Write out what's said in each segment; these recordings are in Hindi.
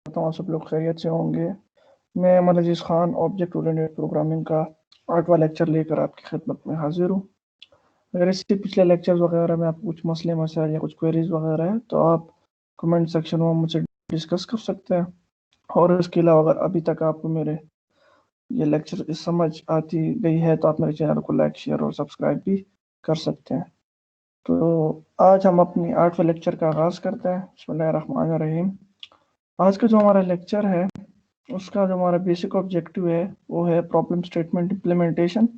करता हूँ आप सब लोग खैरियत से होंगे। मैं अमन अजीज़ खान ऑब्जेक्ट ओरिएंटेड प्रोग्रामिंग का 8वां लेक्चर लेकर आपकी खिदमत में हाजिर हूँ। अगर इससे पिछले लेक्चर्स वगैरह में आपको कुछ मसले मसाइल या कुछ क्वेरीज वगैरह है तो आप कमेंट सेक्शन में मुझसे डिस्कस कर सकते हैं। और इसके अलावा अगर अभी तक आपको मेरे ये लेक्चर समझ आती गई है तो आप मेरे चैनल को लाइक शेयर और सब्सक्राइब भी कर सकते हैं। तो आज हम अपनी 8वें लेक्चर का आगाज़ करते हैं। बिस्मिल्लाहिर्रहमानिर्रहीम। आज का जो हमारा लेक्चर है उसका जो हमारा बेसिक ऑब्जेक्टिव है वो है प्रॉब्लम स्टेटमेंट इम्प्लीमेंटेशन।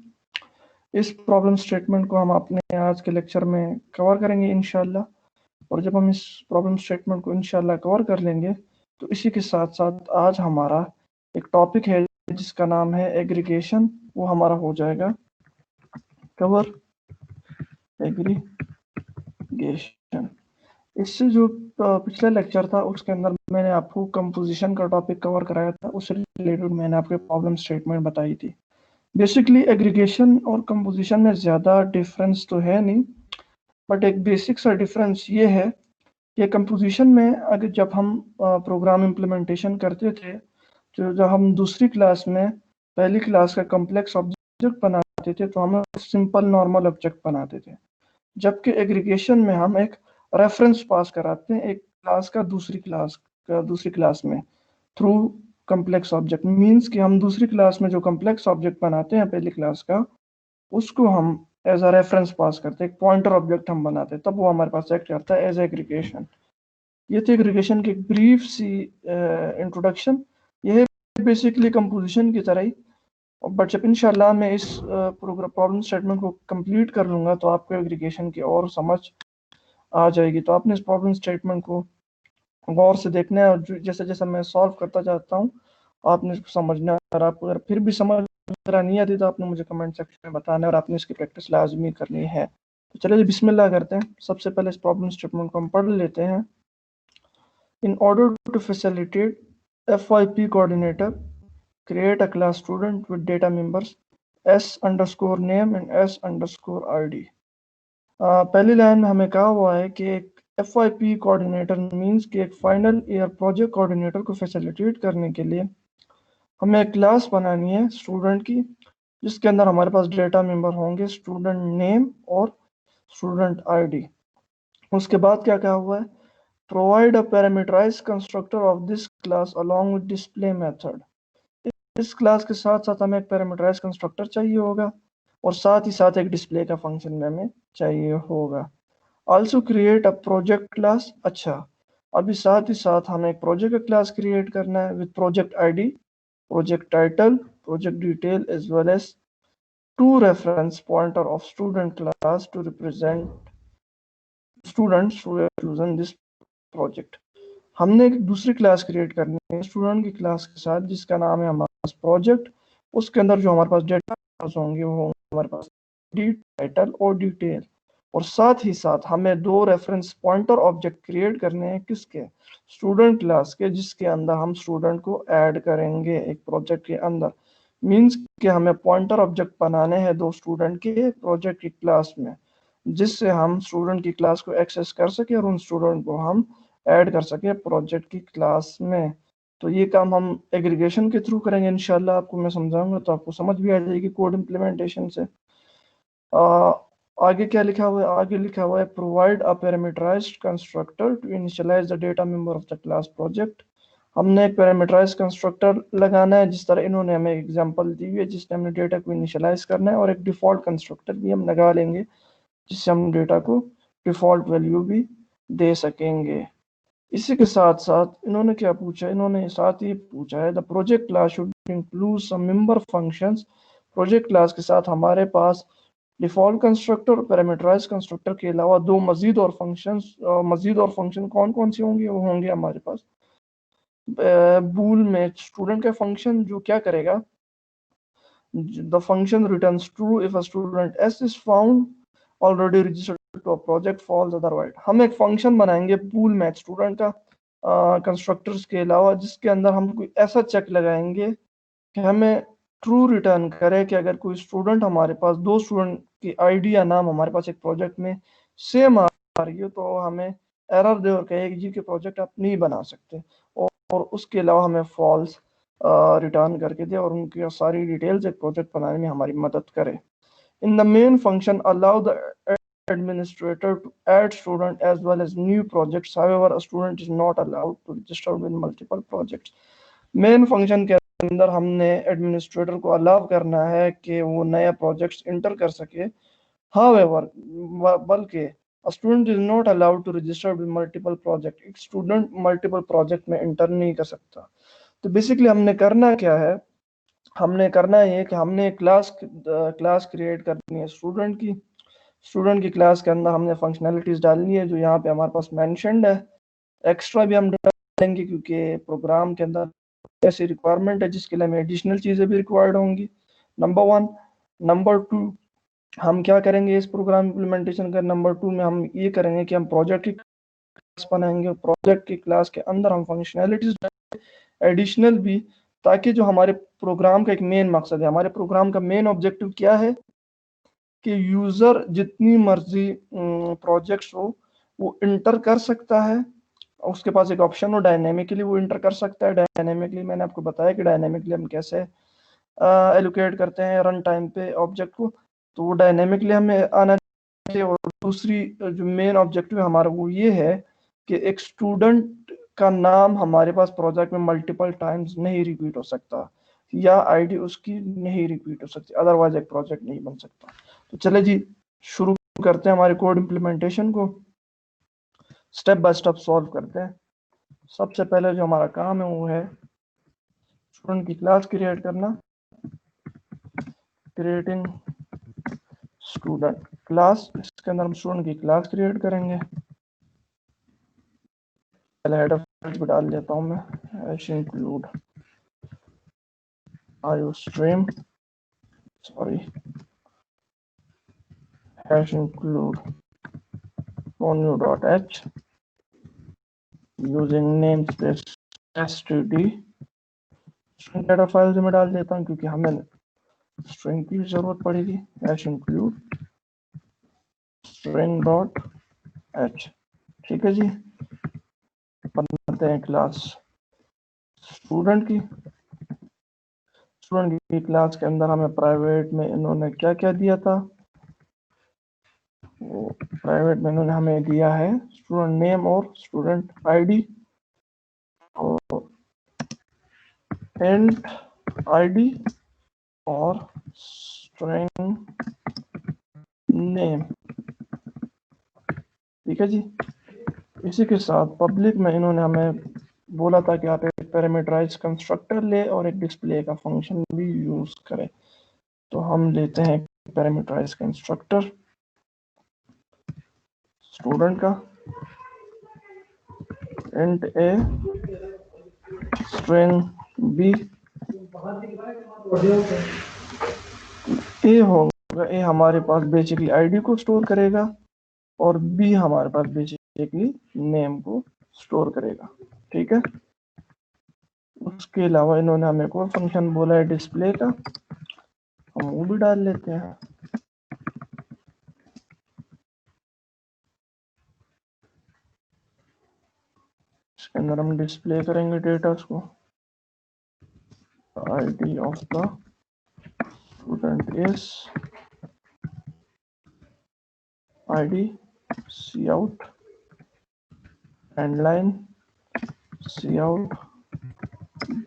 इस प्रॉब्लम स्टेटमेंट को हम अपने आज के लेक्चर में कवर करेंगे इंशाल्लाह। और जब हम इस प्रॉब्लम स्टेटमेंट को इंशाल्लाह कवर कर लेंगे तो इसी के साथ साथ आज हमारा एक टॉपिक है जिसका नाम है एग्रीगेशन, वो हमारा हो जाएगा कवर। एग्रीगेशन इससे जो पिछला लेक्चर था उसके अंदर मैंने आपको कंपोजिशन का टॉपिक कवर कराया था, उससे रिलेटेड मैंने आपको प्रॉब्लम स्टेटमेंट बताई थी। बेसिकली एग्रीगेशन और कंपोजिशन में ज़्यादा डिफरेंस तो है नहीं, बट एक बेसिक सा डिफरेंस ये है कि कंपोजिशन में अगर जब हम प्रोग्राम इम्प्लीमेंटेशन करते थे तो जब हम दूसरी क्लास में पहली क्लास का कम्प्लेक्स ऑब्जेक्ट बनाते थे तो हम सिंपल नॉर्मल ऑब्जेक्ट बनाते थे, जबकि एग्रीगेशन में हम एक रेफरेंस पास कराते हैं एक क्लास का दूसरी क्लास में थ्रू कम्प्लेक्स ऑब्जेक्ट। मींस कि हम दूसरी क्लास में जो कम्प्लेक्स ऑब्जेक्ट बनाते हैं पहली क्लास का उसको हम एज अ रेफरेंस पास करते हैं, एक पॉइंटर ऑब्जेक्ट हम बनाते हैं, तब वो हमारे पास एक्ट करता है एज एग्रीगेशन। ये थी एग्रीगेशन की ब्रीफ सी इंट्रोडक्शन। ये है बेसिकली कंपोजिशन की तरह ही, बट जब इंशाल्लाह मैं इस प्रॉब्लम स्टेटमेंट को कंप्लीट कर लूँगा तो आपको एग्रीगेशन की और समझ आ जाएगी। तो आपने इस प्रॉब्लम स्टेटमेंट को गौर से देखना है और जैसे जैसे मैं सॉल्व करता जाता हूँ आपने इसको समझना है। और आपको अगर फिर भी समझ नहीं आती तो आपने मुझे कमेंट सेक्शन में बताना है और आपने इसकी प्रैक्टिस लाजमी करनी है। तो चलिए बिस्मिल्लाह करते हैं। सबसे पहले इस प्रॉब्लम स्टेटमेंट को हम पढ़ लेते हैं। In order to facilitate FYP coordinator, create a class student with data members s_name and s_id। पहली लाइन में हमें कहा हुआ है कि एक FYP कोऑर्डिनेटर मींस कि एक फाइनल ईयर प्रोजेक्ट कोऑर्डिनेटर को फैसिलिटेट करने के लिए हमें एक क्लास बनानी है स्टूडेंट की, जिसके अंदर हमारे पास डेटा मेंबर होंगे स्टूडेंट नेम और स्टूडेंट आईडी। उसके बाद क्या कहा हुआ है, provide a parameterized constructor of this class along with display method. इस क्लास के साथ साथ हमें एक पैरामीटराइज्ड कंस्ट्रक्टर चाहिए होगा और साथ ही साथ एक डिस्प्ले का फंक्शन में हमें चाहिए होगा। Also create a project class. अच्छा, अभी साथ ही साथ हमें एक प्रोजेक्ट का क्लास क्रिएट करना है with project ID, project title, project detail as well as two reference pointer of student class to represent students who have chosen this project. हमने एक दूसरी क्लास क्रिएट करनी है स्टूडेंट की क्लास के साथ जिसका नाम है हमारे पास प्रोजेक्ट। उसके अंदर जो हमारे पास डेटा होंगे वो होंगे हमारे पास डी टाइटल और डिटेल, और साथ ही साथ हमें दो रेफरेंस पॉइंटर ऑब्जेक्ट क्रिएट करने हैं किसके, स्टूडेंट क्लास के, जिसके अंदर हम स्टूडेंट को ऐड करेंगे एक प्रोजेक्ट के अंदर। मींस कि हमें पॉइंटर ऑब्जेक्ट बनाने हैं दो स्टूडेंट के प्रोजेक्ट की क्लास में, जिससे हम स्टूडेंट की क्लास को एक्सेस कर सके और उन स्टूडेंट को हम ऐड कर सके प्रोजेक्ट की क्लास में। तो ये काम हम एग्रीगेशन के थ्रू करेंगे इंशाल्लाह। आपको मैं समझाऊंगा तो आपको समझ भी आ जाएगी कोड इम्प्लीमेंटेशन से। आगे क्या लिखा हुआ है, आगे लिखा हुआ है provide a parameterized constructor to initialize the data member of the class project. हमने एक पैरामीटराइज्ड कंस्ट्रक्टर लगाना है जिस तरह इन्होंने हमें एग्जांपल दी हुई है, जिसने हमने डेटा को इनिशियलाइज करना है, और एक डिफॉल्ट कंस्ट्रक्टर भी हम लगा लेंगे जिससे हम डेटा को डिफॉल्ट वैल्यू भी दे सकेंगे। इसी के साथ साथ इन्होंने क्या पूछा, इन्होंने साथ ही पूछा है the project class should include some member functions. Project class के साथ हमारे पास डिफॉल्ट कंस्ट्रक्टर और पैरामीटराइज कंस्ट्रक्टर के अलावा दो मजीद और फंक्शन कौन कौन से होंगे, वो होंगे हमारे पास बूल में स्टूडेंट का फंक्शन जो क्या करेगा, the function returns true if a student S is found already registered to a project false otherwise. हम एक फंक्शन बनाएंगे पूल मैच स्टूडेंट का कंस्ट्रक्टर्स के अलावा, जिसके अंदर हम कोई ऐसा चेक लगाएंगे कि हमें ट्रू रिटर्न करे कि अगर कोई स्टूडेंट हमारे पास, दो स्टूडेंट की आईडी या नाम हमारे पास एक प्रोजेक्ट में सेम आ रही हो तो हमें एरर दे और कहेगी जी कि प्रोजेक्ट आप नहीं बना सकते। और और उसके अलावा हमें फॉल्स रिटर्न करके दे और उनकी सारी डिटेल्स एक प्रोजेक्ट बनाने में हमारी मदद करे। In the main function, allow the administrator to add student as well as new projects. However, a student is not allowed to register with multiple projects. Main function के अंदर हमने एडमिनिस्ट्रेटर को अलाउ करना है कि वो नया प्रोजेक्ट्स इंटर कर सके। However, बल्कि a student is not allowed to register with multiple project. एक स्टूडेंट मल्टीपल प्रोजेक्ट में इंटर नहीं कर सकता। तो बेसिकली हमने करना क्या है, हमने करना ये कि हमने एक क्लास क्रिएट करनी है स्टूडेंट की क्लास के अंदर हमने फंक्शनैलिटीज डालनी है जो यहाँ पे हमारे पास मेंशन्ड है। एक्स्ट्रा भी हम डालेंगे क्योंकि प्रोग्राम के अंदर ऐसी रिक्वायरमेंट है जिसके लिए हमें एडिशनल चीज़ें भी रिक्वायर्ड होंगी, नंबर 1। नंबर 2, हम क्या करेंगे इस प्रोग्राम इम्प्लीमेंटेशन का, नंबर 2 में हम ये करेंगे कि हम प्रोजेक्ट की क्लास बनाएंगे। प्रोजेक्ट की क्लास के अंदर हम फंक्शनैलिटीज एडिशनल भी, ताकि जो हमारे प्रोग्राम का एक मेन मकसद है, हमारे प्रोग्राम का मेन ऑब्जेक्टिव क्या है कि यूजर जितनी मर्जी प्रोजेक्ट्स हो वो इंटर कर सकता है। उसके पास एक ऑप्शन हो डायनेमिकली वो इंटर कर सकता है। डायनेमिकली मैंने आपको बताया कि डायनेमिकली हम कैसे एलोकेट करते हैं रन टाइम पे ऑब्जेक्ट को, तो वो डायनेमिकली हमें आना चाहिए। और दूसरी जो मेन ऑब्जेक्टिव है हमारा वो ये है कि एक स्टूडेंट का नाम हमारे पास प्रोजेक्ट में मल्टीपल टाइम्स नहीं रिपीट हो सकता या आईडी उसकी नहीं रिपीट हो सकती, अदरवाइज एक प्रोजेक्ट नहीं बन सकता। तो चले जी शुरू करते हैं हमारे कोड इम्प्लीमेंटेशन को, स्टेप बाय स्टेप सॉल्व करते हैं। सबसे पहले जो हमारा काम है वो है स्टूडेंट की क्लास क्रिएट करना, क्रिएटिंग स्टूडेंट क्लास। इसके अंदर हम स्टूडेंट की क्लास क्रिएट करेंगे। पहले हेडर फाइल को डाल देता हूँ मैं, hash include iostream, sorry, hash include new.h using name space std। String header file में डाल देता हूँ क्योंकि हमें स्ट्रिंग की जरूरत पड़ेगी। Hash include string dot H, ठीक है जी। बनाते हैं क्लास स्टूडेंट की। स्टूडेंट की क्लास के अंदर हमें प्राइवेट में इन्होंने क्या क्या दिया था, वो प्राइवेट में इन्होंने हमें दिया है स्टूडेंट नेम और स्टूडेंट आईडी और इंट आईडी और स्ट्रिंग नेम, ठीक है जी। इसी के साथ पब्लिक में इन्होंने हमें बोला था कि आप एक पैरामीटराइज कंस्ट्रक्टर ले और एक डिस्प्ले का फंक्शन भी यूज करें। तो हम लेते हैं पैरामीटराइज कंस्ट्रक्टर स्टूडेंट का, इंट ए स्ट्रिंग बी। ए होगा, ए हमारे पास बेसिकली आईडी को स्टोर करेगा और बी हमारे पास बेसिकली नेम को स्टोर करेगा, ठीक है। उसके अलावा इन्होंने हमें कोई फंक्शन बोला है डिस्प्ले का, हम वो भी डाल लेते हैं। इसके अंदर हम डिस्प्ले करेंगे डेटा को, ID of the student is ID C out end line C out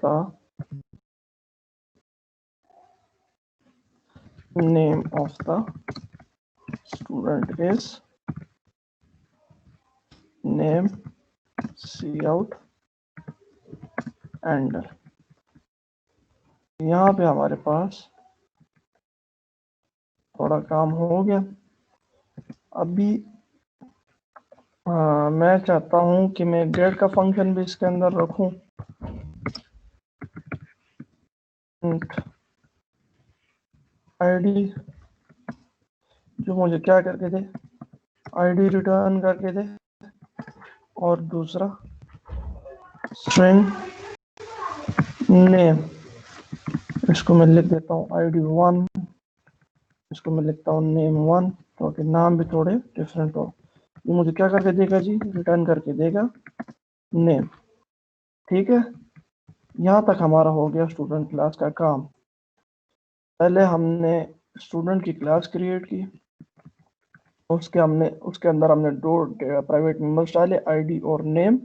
the name of the student is name cout and यहाँ पे हमारे पास थोड़ा काम हो गया। अभी मैं चाहता हूँ कि मैं गेट का फंक्शन भी इसके अंदर रखूं। आईडी जो मुझे क्या करके दे, आईडी रिटर्न करके दे, और दूसरा स्ट्रिंग नेम, इसको मैं लिख देता हूँ id1, इसको मैं लिखता हूँ name1, ताकि नाम भी थोड़े डिफरेंट हो। ये मुझे क्या करके देगा जी, रिटर्न करके देगा नेम, ठीक है, यहाँ तक हमारा हो गया स्टूडेंट क्लास का काम। पहले हमने स्टूडेंट की क्लास क्रिएट की, उसके अंदर हमने दो प्राइवेट मेंबर्स डाले, आईडी और नेम।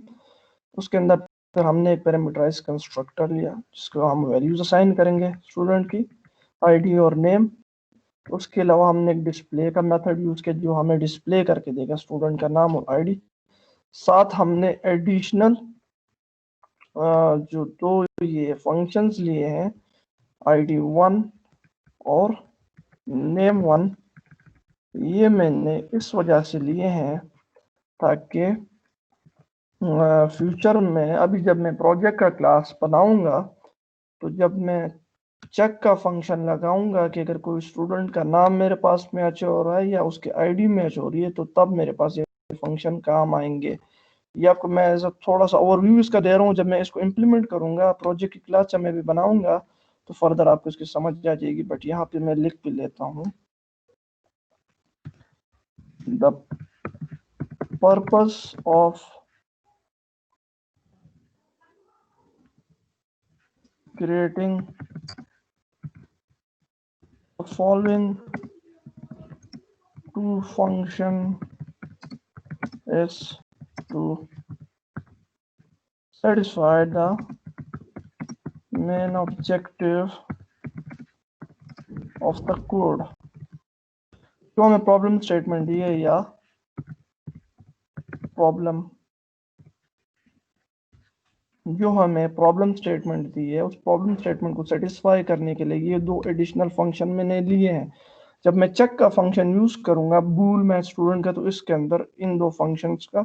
उसके अंदर फिर हमने एक पैरामीटराइज कंस्ट्रक्टर लिया जिसको हम वैल्यूज असाइन करेंगे स्टूडेंट की, आईडी और नेम। उसके अलावा हमने एक डिस्प्ले का मेथड यूज किया जो हमें डिस्प्ले करके देगा स्टूडेंट का नाम और आईडी। साथ हमने एडिशनल जो दो ये फंक्शंस लिए हैं, ID1 और name1, ये मैंने इस वजह से लिए हैं ताकि फ्यूचर में अभी जब मैं प्रोजेक्ट का क्लास बनाऊंगा तो जब मैं चेक का फंक्शन लगाऊंगा कि अगर कोई स्टूडेंट का नाम मेरे पास मैच हो रहा है या उसके आईडी मैच हो रही है तो तब मेरे पास ये फंक्शन काम आएंगे। ये आपको मैं ऐसा थोड़ा सा ओवरव्यू इसका दे रहा हूँ। जब मैं इसको इम्प्लीमेंट करूंगा प्रोजेक्ट की क्लास जब मैं भी बनाऊंगा तो फर्दर आपको इसकी समझ आ जाएगी, बट यहाँ पे मैं लिख भी लेता हूँ। The purpose of creating the following two function is to satisfy the main objective of the code। जो हमें प्रॉब्लम स्टेटमेंट दी है या प्रॉब्लम जो हमें प्रॉब्लम स्टेटमेंट दी है उस प्रॉब्लम स्टेटमेंट को सेटिस्फाई करने के लिए ये दो एडिशनल फंक्शन मैंने लिए हैं। जब मैं चेक का फंक्शन यूज करूंगा बूल मैच स्टूडेंट का, तो इसके अंदर इन दो फंक्शंस का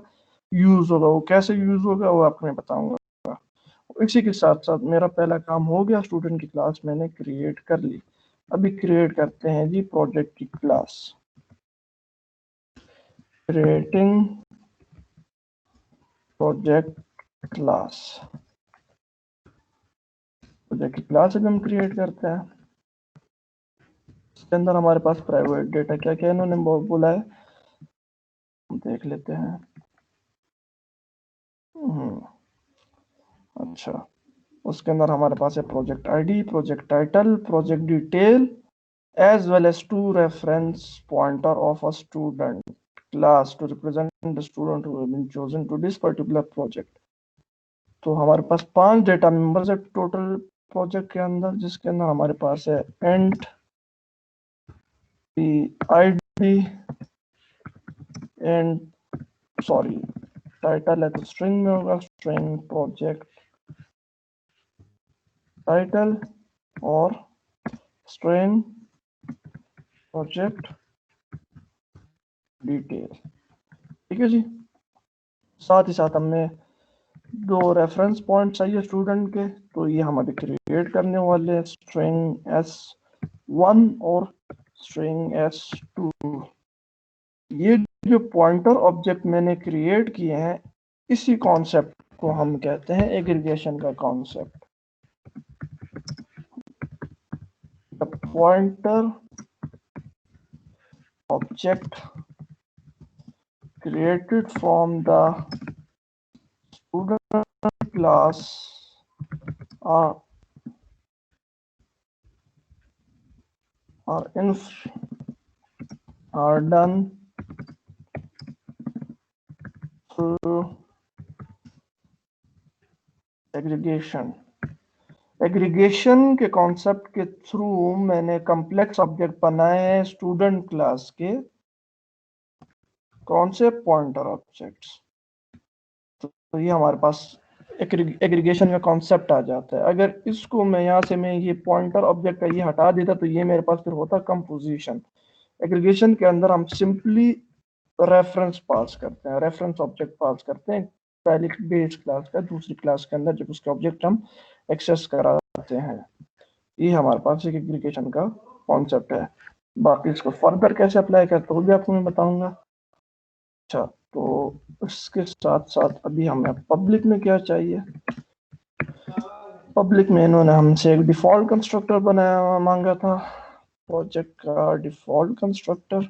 यूज होगा। वो कैसे यूज होगा वो आपको मैं बताऊंगा। इसी के साथ साथ मेरा पहला काम हो गया, स्टूडेंट की क्लास मैंने क्रिएट कर ली। अभी क्रिएट करते हैं जी प्रोजेक्ट की class. Creating project class, project की क्लास अभी हम क्रिएट करते हैं। इसके अंदर हमारे पास प्राइवेट डेटा क्या क्या इन्होंने बोला है देख लेते हैं। अच्छा, उसके अंदर हमारे पास है project ID, project title, project detail as well as two reference pointer of a student class to represent the student who have been chosen to this particular project। तो हमारे पास 5 डेटा मेंबर्स है टोटल प्रोजेक्ट के अंदर, जिसके अंदर हमारे पास है and ID and sorry title है तो स्ट्रिंग में होगा, स्ट्रिंग प्रोजेक्ट टाइटल और स्ट्रिंग प्रोजेक्ट डिटेल। ठीक है जी। साथ ही साथ हमने दो रेफरेंस पॉइंट चाहिए स्टूडेंट के, तो ये हम अभी क्रिएट करने वाले हैं, स्ट्रिंग s1 और स्ट्रिंग s2। ये जो पॉइंटर ऑब्जेक्ट मैंने क्रिएट किए हैं इसी कॉन्सेप्ट को हम कहते हैं एग्रीगेशन का concept. The pointer object created from the student class are done through aggregation. Aggregation के कॉन्सेप्ट के थ्रू मैंने कॉम्प्लेक्स ऑब्जेक्ट बनाए हैं स्टूडेंट क्लास के। कौन से पॉइंटर ऑब्जेक्ट्स, तो ये हमारे पास एग्रीगेशन का कॉन्सेप्ट आ जाता है। अगर इसको मैं यहाँ से मैं ये पॉइंटर ऑब्जेक्ट का ये हटा देता तो ये मेरे पास फिर होता कंपोजिशन। एग्रीगेशन के अंदर हम सिंपली रेफरेंस पास करते हैं, रेफरेंस ऑब्जेक्ट पास करते हैं पहली बेस क्लास का दूसरी क्लास के अंदर जब उसके ऑब्जेक्ट हम एक्सेस कराते हैं। ये हमारे पास एक एग्रीगेशन का कॉन्सेप्ट है। बाकी इसको फर्दर कैसे अप्लाई करते हो भी आपको मैं बताऊंगा। अच्छा, तो इसके साथ साथ अभी हमें पब्लिक में क्या चाहिए। पब्लिक में इन्होंने हमसे एक डिफॉल्ट कंस्ट्रक्टर बनाया मांगा था, प्रोजेक्ट का डिफॉल्ट कंस्ट्रक्टर।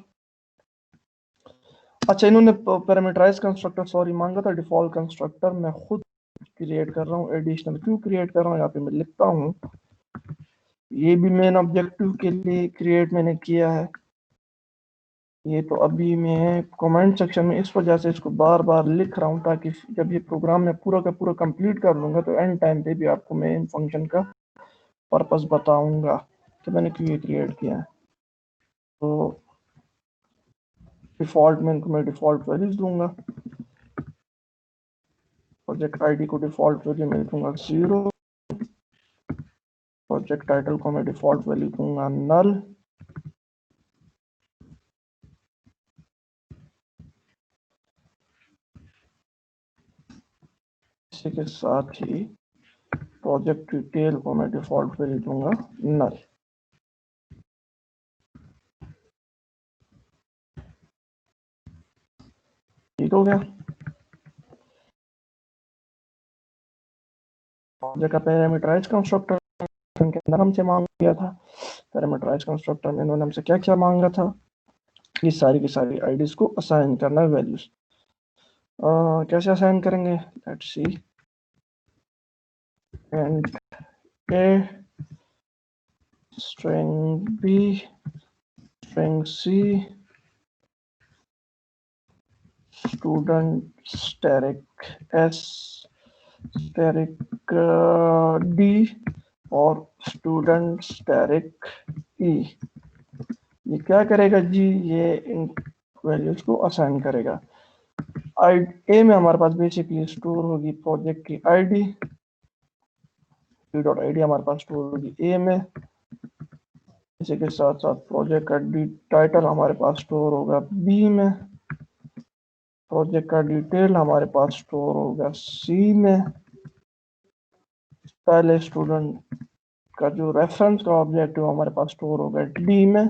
अच्छा, इन्होंने पैरामीटराइज कंस्ट्रक्टर सॉरी मांगा था, डिफॉल्ट कंस्ट्रक्टर मैं खुद क्रिएट कर रहा हूँ। एडिशनल क्यों क्रिएट कर रहा हूँ, यहाँ पे मैं लिखता हूँ, ये भी मेन ऑब्जेक्टिव के लिए क्रिएट मैंने किया है। ये तो अभी मैं कमेंट सेक्शन में इस वजह से इसको बार बार लिख रहा हूँ, ताकि जब ये प्रोग्राम मैं पूरा का पूरा कंप्लीट कर लूंगा तो एंड टाइम पे भी आपको मैं इन फंक्शन का पर्पस बताऊंगा कि मैंने क्यों ये क्रिएट किया है। तो डिफॉल्ट में इनको मैं डिफॉल्ट वैल्यूज दूंगा। प्रोजेक्ट आईडी को डिफॉल्ट वैल्यू मैं दूंगा 0। प्रोजेक्ट टाइटल को मैं डिफॉल्ट वैल्यू दूंगा नल। इसी के साथ ही प्रोजेक्ट डिटेल को मैं डिफॉल्ट वैल्यू दूंगा नल। ठीक हो गया। प्रोजेक्ट का पैरामीटराइज कंस्ट्रक्टर के अंदर हमसे मांग लिया था। पैरामीटराइज कंस्ट्रक्टर में इन्होंने हमसे क्या क्या मांगा था, ये सारी की सारी आईडीज को असाइन करना है वैल्यूज। कैसे असाइन करेंगे, let's see. And A string B string C student static S static D और स्टूडेंट स्टैटिक ई। ये क्या करेगा जी, ये इन वैल्यूज को असाइन करेगा। ए में हमारे पास बेसिकली स्टोर होगी प्रोजेक्ट की आईडी, डॉट आईडी हमारे पास स्टोर होगी ए में। इसी के साथ साथ प्रोजेक्ट का टाइटल हमारे पास स्टोर होगा बी में। प्रोजेक्ट का डिटेल हमारे पास स्टोर होगा सी में। पहले स्टूडेंट का जो रेफरेंस का ऑब्जेक्ट है हमारे पास स्टोर होगा डी में।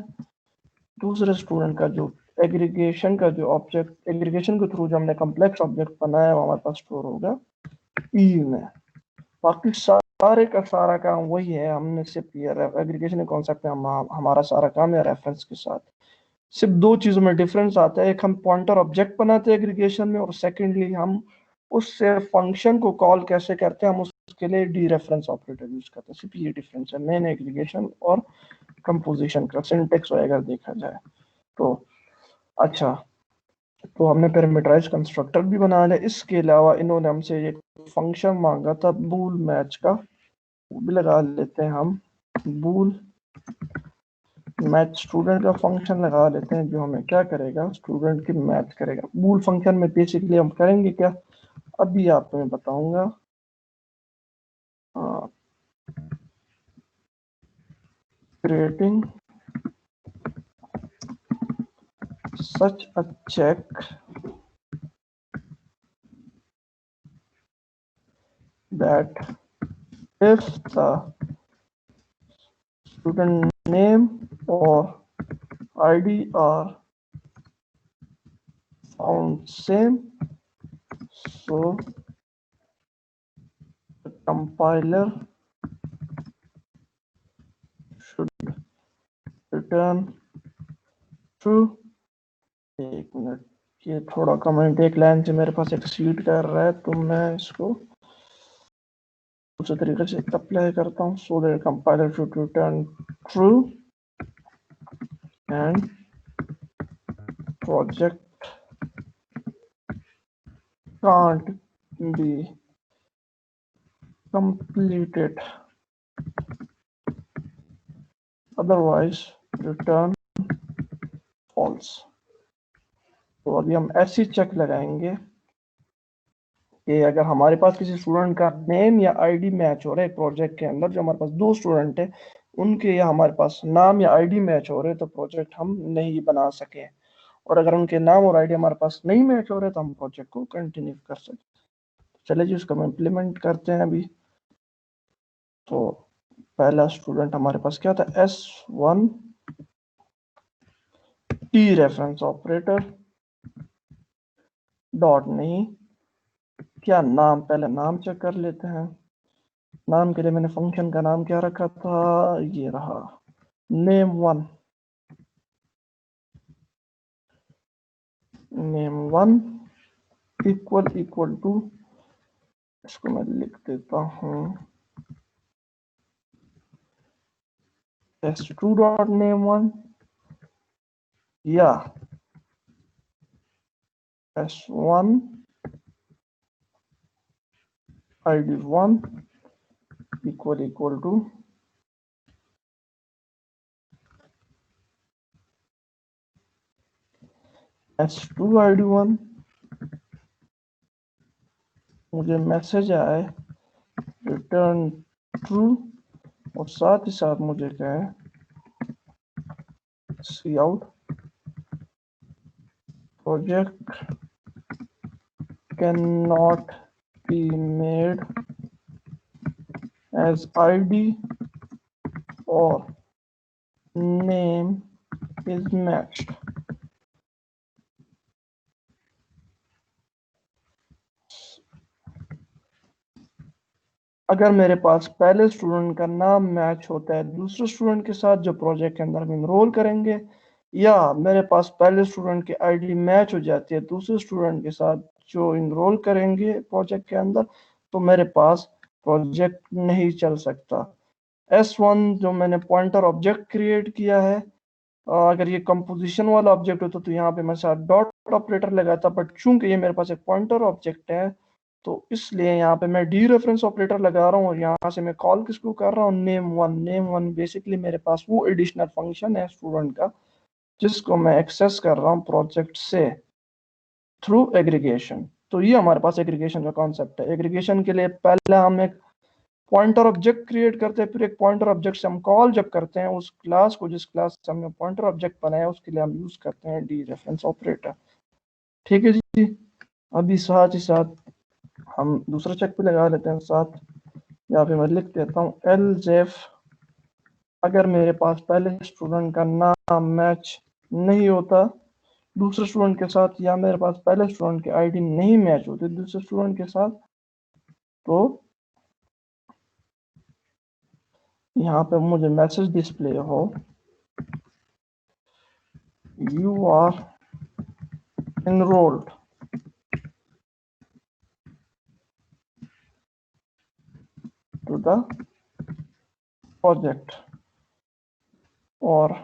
दूसरे स्टूडेंट का जो एग्रीगेशन का जो ऑब्जेक्ट, एग्रीगेशन के थ्रू जो हमने कॉम्प्लेक्स ऑब्जेक्ट बनाया है वो हमारे पास स्टोर होगा ई में। बाकी सारे का सारा काम वही है, हमने सिर्फ ये एग्रीगेशन के कॉन्सेप्ट में हमारा सारा काम है रेफरेंस के साथ। सिर्फ दो चीजों में डिफरेंस आता है, एक हम पॉइंटर ऑब्जेक्ट बनाते हैं एग्रीगेशन में, और सेकेंडली हम उससे फंक्शन को कॉल कैसे करते हैं, हम उसके लिए डी रेफरेंस ऑपरेटर यूज करते हैं। सिर्फ ये डिफरेंस है मेन एग्रीगेशन और कंपोजिशन का, सिंटेक्स अगर देखा जाए तो। अच्छा, तो हमने पैरामीटराइज कंस्ट्रक्टर भी बना लिया। इसके अलावा इन्होंने हमसे एक फंक्शन मांगा था बूल मैच का, वो भी लगा लेते हैं हम। बूल मैच स्टूडेंट का फंक्शन लगा लेते हैं, जो हमें क्या करेगा, स्टूडेंट की मैच करेगा। बूल फंक्शन में बेसिकली हम करेंगे क्या, अभी आपको मैं बताऊंगा। Creating such a check that if the student name or ID are found same, so the compiler should return true। एक मिनट, ये थोड़ा कमेंट एक लाइन से मेरे पास एक्सीड कर रहा है, तो मैं इसको दूसरे तरीके से अप्लाई करता हूँ। So that compiler should return true and project can't be completed, otherwise return false। तो अभी हम ऐसी चेक लगाएंगे कि अगर हमारे पास किसी स्टूडेंट का नेम या आईडी मैच हो रहा है प्रोजेक्ट के अंदर, जो हमारे पास दो स्टूडेंट है उनके या हमारे पास नाम या आईडी मैच हो रहे हैं, तो प्रोजेक्ट हम नहीं बना सके। और अगर उनके नाम और आईडी हमारे पास नहीं मैच हो रहे तो हम प्रोजेक्ट को कंटिन्यू कर सकते। चलिए जी, उसको हम इम्प्लीमेंट करते हैं अभी। तो पहला स्टूडेंट हमारे पास क्या था, S1 T reference operator dot नहीं, क्या नाम, पहले नाम चेक कर लेते हैं। नाम के लिए मैंने फंक्शन का नाम क्या रखा था, ये रहा name1। name1 इक्वल टू इसको मैं लिख देता हूँ s2 डॉट नेम वन या s1 id1 equal to s2 id1 मुझे मैसेज आए रिटर्न ट्रू और साथ ही साथ मुझे क्या है C out project can not be made as id और नेम इज मैच्ड। अगर मेरे पास पहले स्टूडेंट का नाम मैच होता है दूसरे स्टूडेंट के साथ जो प्रोजेक्ट के अंदर हम इनरोल करेंगे, या मेरे पास पहले स्टूडेंट की आईडी मैच हो जाती है दूसरे स्टूडेंट के साथ जो इनरोल करेंगे प्रोजेक्ट के अंदर, तो मेरे पास प्रोजेक्ट नहीं चल सकता। S1 जो मैंने पॉइंटर ऑब्जेक्ट क्रिएट किया है, अगर ये कंपोजिशन वाला ऑब्जेक्ट होता तो यहाँ पे मैं साथ डॉट ऑपरेटर लगाता, बट चूंकि ये मेरे पास एक पॉइंटर ऑब्जेक्ट है तो इसलिए यहाँ पे मैं डी रेफरेंस ऑपरेटर लगा रहा हूँ और यहाँ से मैं कॉल किसको कर रहा हूँ name one. Name one basically मेरे पास वो एडिशनल फंक्शन है स्टूडेंट का जिसको मैं एक्सेस कर रहा हूँ प्रोजेक्ट से थ्रू एग्रीगेशन। तो ये हमारे पास एग्रीगेशन का कॉन्सेप्ट है। एग्रीगेशन के लिए पहले हम एक पॉइंटर ऑब्जेक्ट क्रिएट करते हैं, फिर एक पॉइंटर ऑब्जेक्ट से हम कॉल जब करते हैं उस क्लास को जिस क्लास से हमने पॉइंटर ऑब्जेक्ट बनाया उसके लिए हम यूज करते हैं डी रेफरेंस ऑपरेटर। ठीक है जी। अभी साथ ही साथ हम दूसरा चेक भी लगा लेते हैं साथ। यहाँ पे मैं लिख देता हूँ एलजेफ अगर मेरे पास पहले स्टूडेंट का नाम मैच नहीं होता दूसरे स्टूडेंट के साथ, या मेरे पास पहले स्टूडेंट की आईडी नहीं मैच होती दूसरे स्टूडेंट के साथ, तो यहाँ पे मुझे मैसेज डिस्प्ले हो you are enrolled to the project और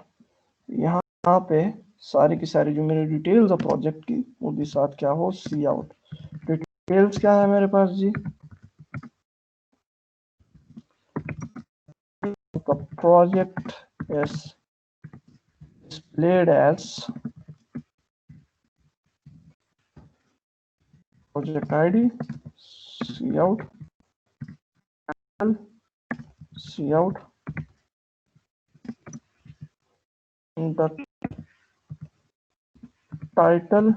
यहाँ पे सारी की सारी जो मेरी डिटेल्स है प्रोजेक्ट की वो भी साथ क्या हो सी आउट। डिटेल्स क्या है मेरे पास जी, the project is displayed as project id C out the title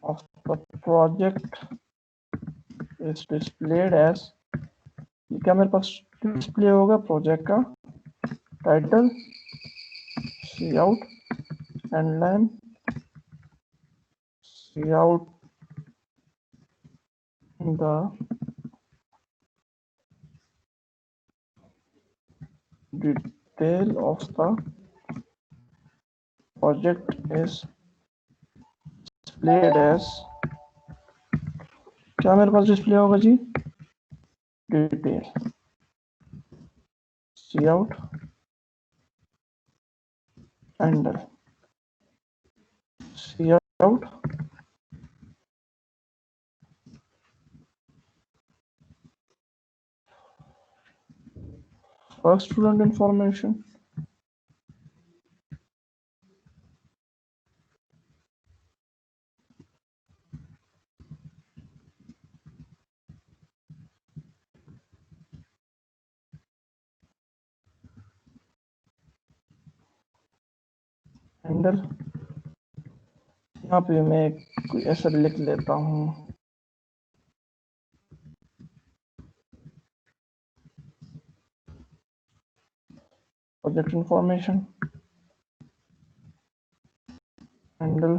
of the project is displayed as, ये क्या मेरे पास डिस्प्ले होगा प्रोजेक्ट का title C out end line C out the detail of the project is displayed as, क्या मेरे पास डिस्प्ले होगा जी detail C out handle C out first student information, handle यहाँ पे मैं कोई ऐसा लिख लेता हूँ project information handle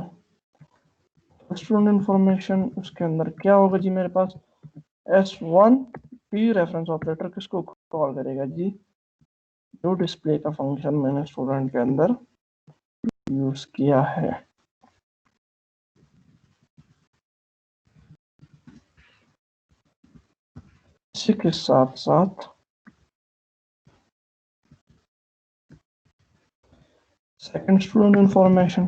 student information. उसके अंदर क्या होगा जी मेरे पास S1 डी रेफरेंस ऑपरेटर किसको कॉल करेगा जी, जो डिस्प्ले का फंक्शन मैंने स्टूडेंट के अंदर यूज किया है। इसी के साथ साथ सेकंड स्टूडेंट इंफॉर्मेशन,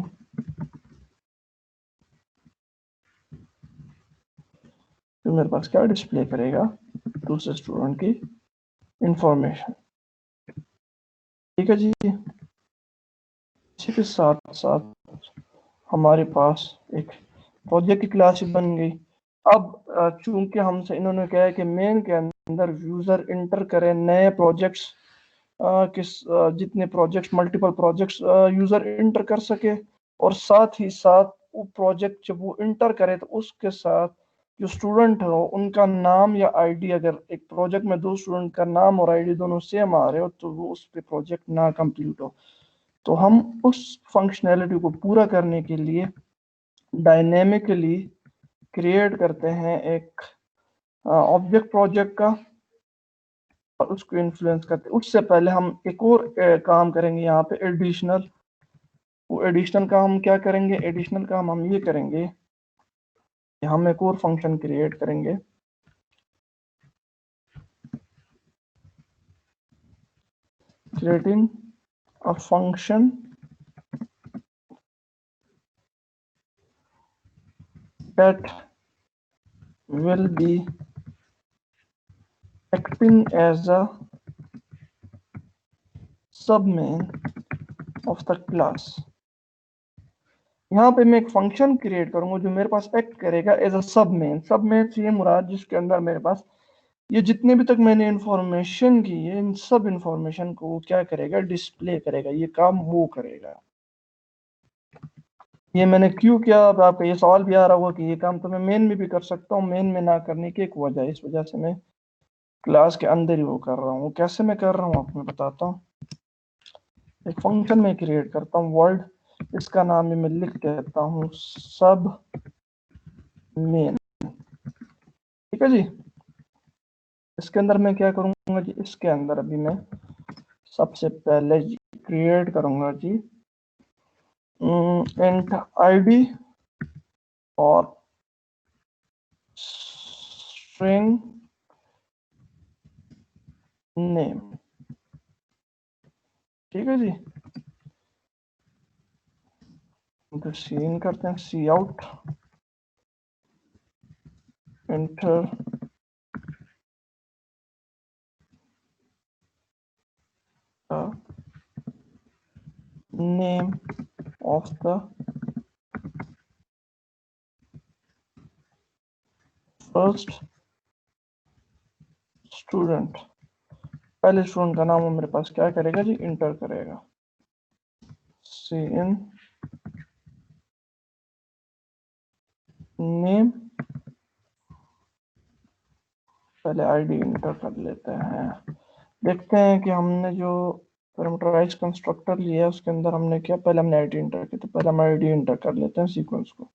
तो मेरे पास क्या डिस्प्ले करेगा, दूसरे स्टूडेंट की इंफॉर्मेशन। ठीक है जी। इसी के साथ साथ हमारे पास एक प्रोजेक्ट की क्लास बन गई। अब चूंकि हमसे इन्होंने कहा है कि मेन के अंदर यूजर इंटर करे नए प्रोजेक्ट्स, जितने projects, multiple projects user inter कर सके, और साथ ही साथ वो प्रोजेक्ट जब वो इंटर करे तो उसके साथ जो स्टूडेंट हो उनका नाम या आईडी, अगर एक प्रोजेक्ट में दो स्टूडेंट का नाम और आईडी दोनों सेम आ रहे हो तो वो उस पे प्रोजेक्ट ना कंप्लीट हो। तो हम उस फंक्शनैलिटी को पूरा करने के लिए डायनेमिकली क्रिएट करते हैं एक ऑब्जेक्ट प्रोजेक्ट का, और उसको इन्फ्लुएंस करते हैं। उससे पहले हम एक और काम करेंगे यहाँ पे एडिशनल। वो एडिशनल काम हम क्या करेंगे, एडिशनल काम हम ये करेंगे कि हम एक और फंक्शन क्रिएट करेंगे, creating a function that will be acting as a submain of the class। यहाँ पे मैं एक फंक्शन क्रिएट करूंगा जो मेरे पास एक्ट करेगा एज अ सबमेन। सबमेन से ये मुराद जिसके अंदर मेरे पास ये जितने भी तक मैंने इंफॉर्मेशन की है, इन सब इंफॉर्मेशन को क्या करेगा, डिस्प्ले करेगा, ये काम वो करेगा। ये मैंने क्यों किया, अब आपका ये सवाल भी आ रहा होगा कि ये काम तो मैं मेन में भी कर सकता हूँ, मेन में ना करने की एक वजह, इस वजह से मैं क्लास के अंदर ही वो कर रहा हूँ। कैसे मैं कर रहा हूँ आपको मैं बताता हूँ। एक फंक्शन में क्रिएट करता हूँ वर्ड, इसका नाम भी मैं लिख देता हूँ सब मेन। ठीक है जी। इसके अंदर मैं क्या करूंगा जी, इसके अंदर अभी मैं सबसे पहले क्रिएट करूंगा जी इंट आईडी और स्ट्रिंग नेम। ठीक है जी। तो सीन करते हैं, C out enter name of the first student. पहले स्टूडेंट का नाम वो मेरे पास क्या करेगा जी, इंटर करेगा। सी इन नेम, पहले आईडी इंटर कर लेते हैं। देखते हैं कि हमने जो पैरामीटराइज कंस्ट्रक्टर लिया है उसके अंदर हमने क्या, पहले हमने आईडी इंटर की, तो पहले हम आईडी इंटर कर लेते हैं सीक्वेंस को।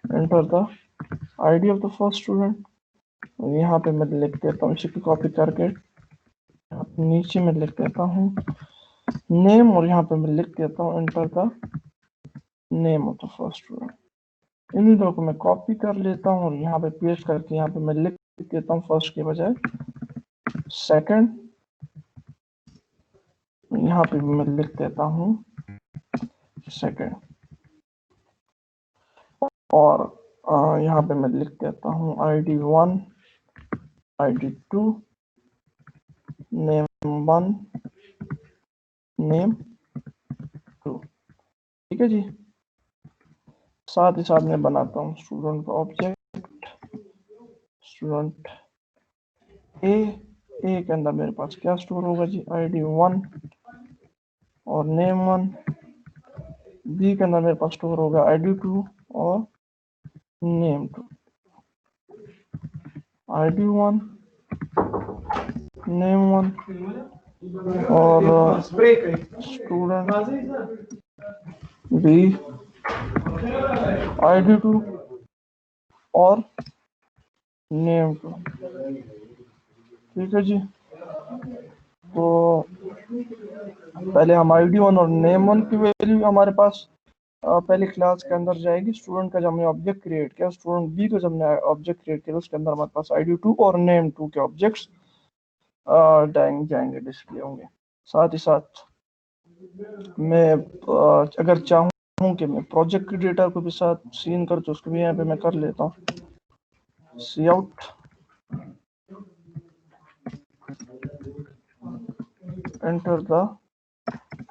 Enter the ID of the first student, यहाँ पे मैं लिख देता हूँ, इसी को कॉपी करके नीचे में लिख देता हूँ नेम, और यहाँ पे मैं लिख देता हूँ enter the name of the first student. इन दो को मैं कॉपी कर लेता हूँ और यहाँ पे पेस्ट करके यहाँ पे मैं लिख देता हूँ फर्स्ट के बजाय सेकंड। यहाँ पे मैं लिख देता हूँ सेकंड, और यहाँ पे मैं लिख देता हूँ ID1 ID2 नेम1 नेम2। ठीक है जी। साथ ही साथ मैं बनाता हूँ स्टूडेंट का ऑब्जेक्ट, स्टूडेंट ए के अंदर मेरे पास क्या स्टोर होगा जी, ID1 और नेम1। बी के अंदर मेरे पास स्टोर होगा ID2 और नेम2। ID1 नेम1 और स्टूडेंट बी ID2 और नेम2। ठीक है जी। तो पहले हम ID1 और नेम1 की वैल्यू हमारे पास पहली क्लास के अंदर जाएगी, स्टूडेंट का जब हमने ऑब्जेक्ट क्रिएट किया, स्टूडेंट बी को जब हमने ऑब्जेक्ट क्रिएट किया उसके अंदर हमारे पास ID2 और name2 के ऑब्जेक्ट्स जाएंगे, डिस्प्ले होंगे। साथ ही साथ मैं अगर चाहूँ कि मैं प्रोजेक्ट के डेटा को भी साथ सीन कर तो उसको भी यहाँ पे मैं कर लेता हूँ। C out enter the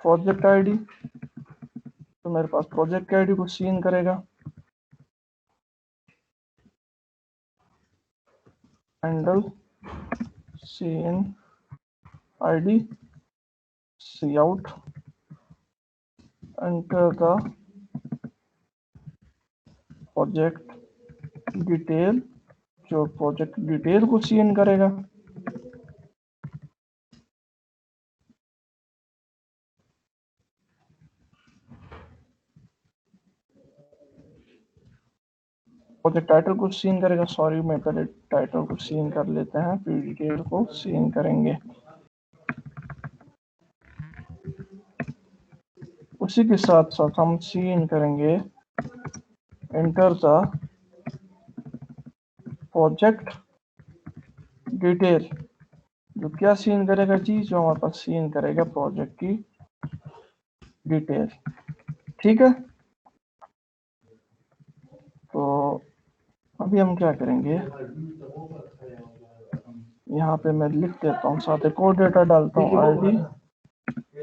project ID, तो मेरे पास प्रोजेक्ट ID को सीन करेगा। Handle cin ID, C out enter the project detail, जो प्रोजेक्ट डिटेल को सीन करेगा। प्रोजेक्ट टाइटल को सीन करेगा, सॉरी मैं पहले टाइटल को सीन कर लेते हैं फिर डिटेल को सीन करेंगे। उसी के साथ साथ हम सीन करेंगे एंटर द प्रोजेक्ट डिटेल, जो क्या सीन करेगा जी, जो हमारे पास सीन करेगा प्रोजेक्ट की डिटेल। ठीक है, तो अभी हम क्या करेंगे, यहाँ पे मैं लिख देता हूँ, साथ एक और डेटा डालता हूँ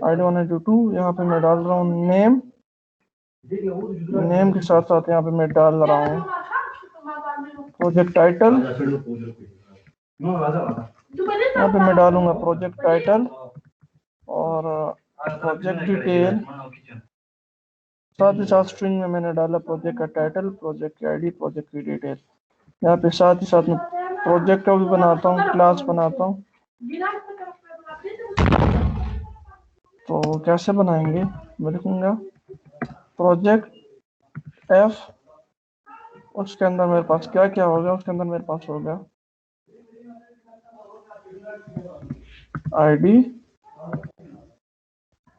ID1 ID2, यहाँ पे मैं डाल रहा हूँ नेम के साथ साथ यहाँ पे मैं डाल रहा हूँ प्रोजेक्ट टाइटल, यहाँ पे मैं डालूंगा प्रोजेक्ट टाइटल और प्रोजेक्ट डिटेल, साथ ही साथ स्ट्रिंग में मैंने डाला प्रोजेक्ट का टाइटल, प्रोजेक्ट की ID, प्रोजेक्ट की डिटेल। यहाँ पे साथ ही साथ में प्रोजेक्ट का भी बनाता हूँ, क्लास बनाता हूँ। तो कैसे बनाएंगे, मैं लिखूंगा प्रोजेक्ट F, उसके अंदर मेरे पास क्या क्या होगा, उसके अंदर मेरे पास होगा ID,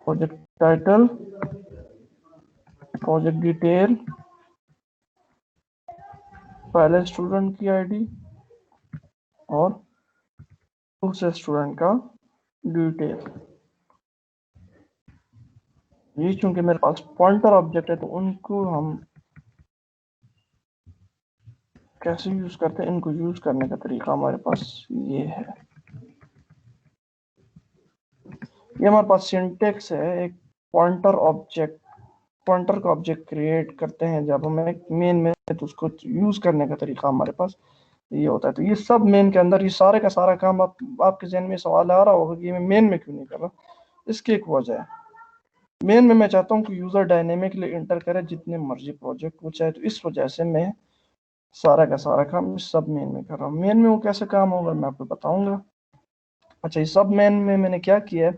project title, project detail, पहले स्टूडेंट की ID और दूसरे स्टूडेंट का डिटेल। ये चूंकि मेरे पास पॉइंटर ऑब्जेक्ट है तो उनको हम कैसे यूज करते हैं, इनको यूज करने का तरीका हमारे पास ये है। ये हमारे पास सिंटेक्स है, एक पॉइंटर ऑब्जेक्ट, पॉइंटर का ऑब्जेक्ट क्रिएट करते हैं जब हमें मेन में, तो उसको यूज करने का तरीका हमारे पास ये होता है। तो ये सब मेन के अंदर, ये सारे का सारा काम आपके जहन में सवाल आ रहा होगा कि मैं मेन में क्यों नहीं कर रहा। इसकी एक वजह है, मेन में मैं चाहता हूँ कि यूजर डायनेमिकली इंटर करे जितने मर्जी प्रोजेक्ट को चाहे, तो इस वजह से मैं सारा का सारा काम सब मेन में कर रहा हूँ। मेन में वो कैसे काम होगा मैं आपको बताऊंगा। अच्छा, ये सब मेन में मैंने क्या किया है,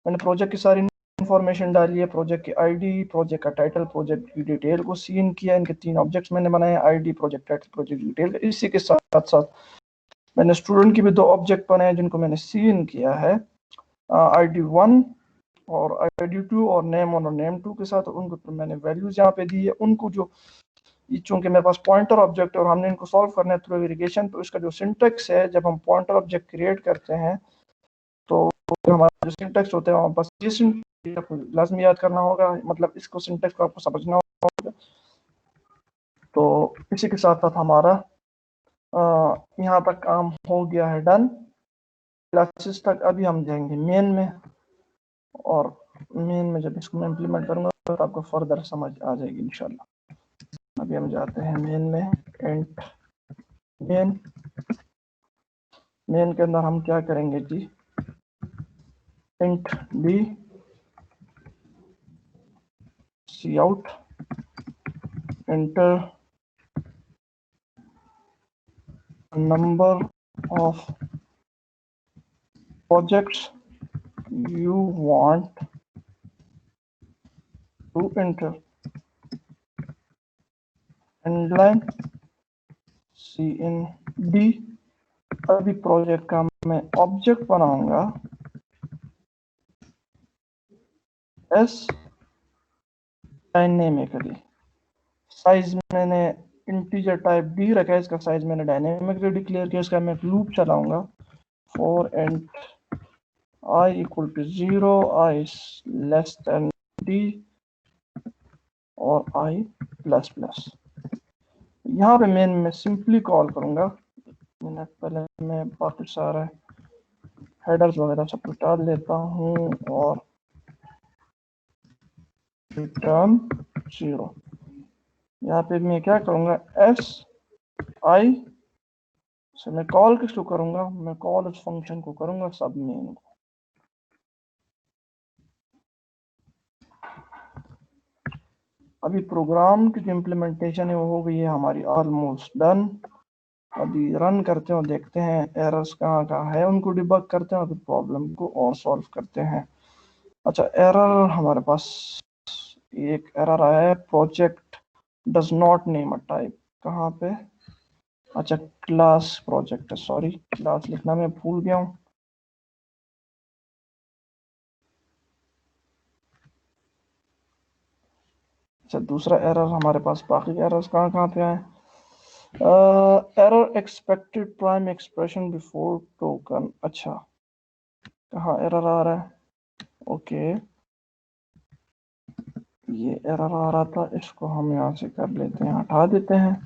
मैंने प्रोजेक्ट की सारी इन्फॉर्मेशन डाली है, प्रोजेक्ट की ID, प्रोजेक्ट का टाइटल, प्रोजेक्ट की डिटेल को सीन किया। इनके 3 ऑब्जेक्ट्स मैंने बनाए, ID, project title, project detail. इसी के साथ साथ मैंने स्टूडेंट की भी 2 ऑब्जेक्ट बनाए जिनको मैंने सीन किया है, ID1 और ID2 और name1 और name2 के साथ। उनको तो मैंने वैल्यूज यहाँ पे दी है। उनको जो, चूंकि मेरे पास पॉइंटर ऑब्जेक्ट है और हमने इनको सॉल्व करना है थ्रू वेरिएशन, तो इसका जो सिंटेक्स है, जब हम पॉइंटर ऑब्जेक्ट क्रिएट करते हैं तो हमारा जो सिंटेक्स होता है हमारे पास ये सिंटेक्स आपको लाजमी याद करना होगा, मतलब इसको सिंटेक्स को आपको समझना होगा। तो इसी के साथ साथ हमारा यहाँ तक काम हो गया है डन। क्लासेस तक अभी हम जाएंगे मेन में, और मेन में जब इसको मैं इम्प्लीमेंट करूंगा तो आपको फर्दर समझ आ जाएगी इंशाल्लाह। अभी हम जाते हैं मेन में, एंड मेन के अंदर हम क्या करेंगे जी, int D C out enter number of projects you want to enter, endline cnd। अभी प्रोजेक्ट का मैं ऑब्जेक्ट बनाऊंगा s डायनेमिकली। साइज मैंने इंटीजर टाइप डी रखा है, इसका साइज मैंने डायनेमिकली डिक्लेयर किया। इसका मैं एक लूप चलाऊंगा for int i equal to 0, i less than d और i प्लस प्लस। यहाँ पे मैं सिंपली कॉल करूंगा। मिनट पहले मैं बाकी सारा हेडर्स वगैरह सब कुछ डाल लेता हूँ और रिटर्न 0। यहाँ पे मैं क्या करूंगा, एस आई से मैं कॉल किसको करूंगा, मैं कॉल उस फंक्शन को करूंगा सब मेन को। अभी प्रोग्राम की जो इम्प्लीमेंटेशन है वो हो गई है हमारी ऑलमोस्ट डन। अभी रन करते हैं और देखते हैं एरर्स कहाँ कहाँ है, उनको डिबग करते हैं और फिर प्रॉब्लम को और सॉल्व करते हैं। अच्छा, एरर हमारे पास एक एरर आया है, project does not name a type. कहाँ पे, अच्छा क्लास प्रोजेक्ट है, सॉरी क्लास लिखना मैं भूल गया हूँ। अच्छा, दूसरा एरर हमारे पास, बाकी एरर्स कहाँ कहाँ पे आए। Error expected prime expression before token. अच्छा, कहाँ एरर आ रहा है, ओके ये एरर आ रहा था, इसको हम यहाँ से कर लेते हैं, हटा देते हैं।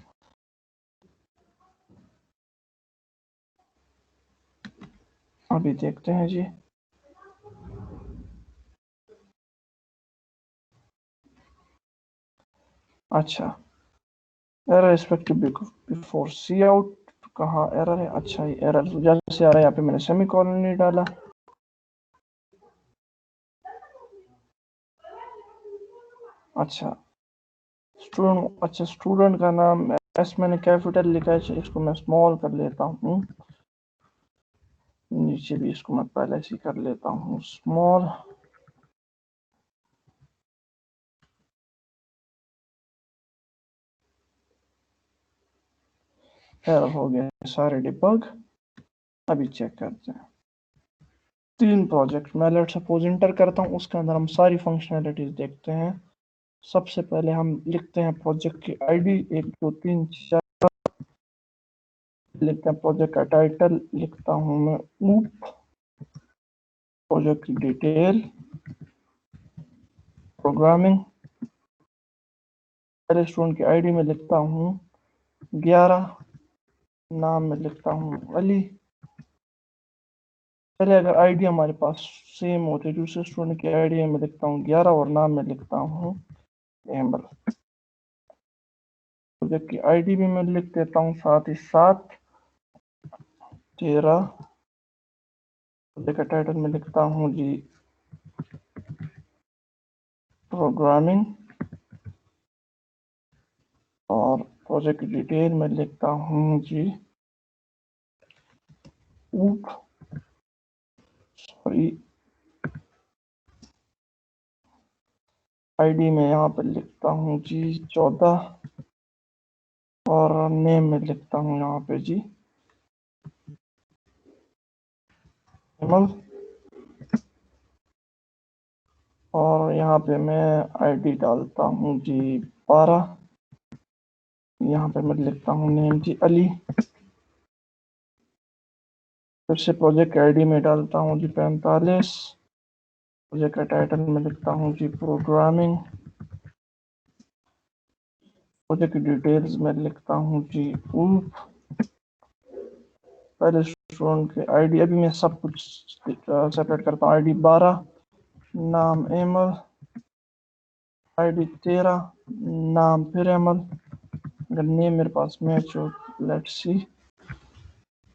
अभी देखते हैं जी। अच्छा, एरर एक्सपेक्टेड बिफोर सी आउट, कहाँ एरर है, अच्छा ये एरर जैसे आ रहा है, यहाँ पे मैंने सेमीकोलन नहीं डाला। अच्छा स्टूडेंट, अच्छा स्टूडेंट का नाम एस मैंने कैपिटल लिखा है, इसको मैं स्मॉल कर लेता हूँ। नीचे भी इसको मैं पहले से कर लेता हूँ स्मॉल। एरर हो गया सारे डिबग। अभी चेक करते हैं। 3 प्रोजेक्ट मैं लेट सपोज इंटर करता हूँ, उसके अंदर हम सारी फंक्शनैलिटीज देखते हैं। सबसे पहले हम लिखते हैं प्रोजेक्ट की आईडी 1 2 3 4, लिखते हैं प्रोजेक्ट का टाइटल, लिखता हूँ मैं ऊप, प्रोजेक्ट की डिटेल, प्रोग्रामिंग, पहले स्टूडेंट की आईडी में लिखता हूँ 11, नाम में लिखता हूँ अली। पहले अगर आईडी हमारे पास सेम होती है, दूसरे स्टूडेंट की आईडी में लिखता हूँ 11 और नाम में लिखता हूँ एमल। प्रोजेक्ट की आईडी भी मैं लिख देता हूँ साथ ही साथ 13। प्रोजेक्ट का टाइटल में लिखता हूँ जी प्रोग्रामिंग, और प्रोजेक्ट की डिटेल में लिखता हूँ जी ऊप, सॉरी आईडी में यहाँ पर लिखता हूँ जी 14 और नेम में लिखता हूँ यहाँ पे जी एमल, और यहाँ पे मैं आईडी डालता हूँ जी 12। यहाँ पे मैं लिखता हूँ नेम जी अली। फिर से प्रोजेक्ट आईडी में डालता हूँ जी 45। प्रोजेक्ट का टाइटल में लिखता हूँ जी प्रोग्रामिंग, प्रोजेक्ट की डिटेल्स में लिखता हूँ जी ऊप, पहले स्टूडेंट की आईडी, अभी मैं सब कुछ सेपरेट करता हूँ। आईडी 12, नाम एमल, आईडी 13, नाम फिर एमल, अगर नेम मेरे पास मैच हो लेट्स सी,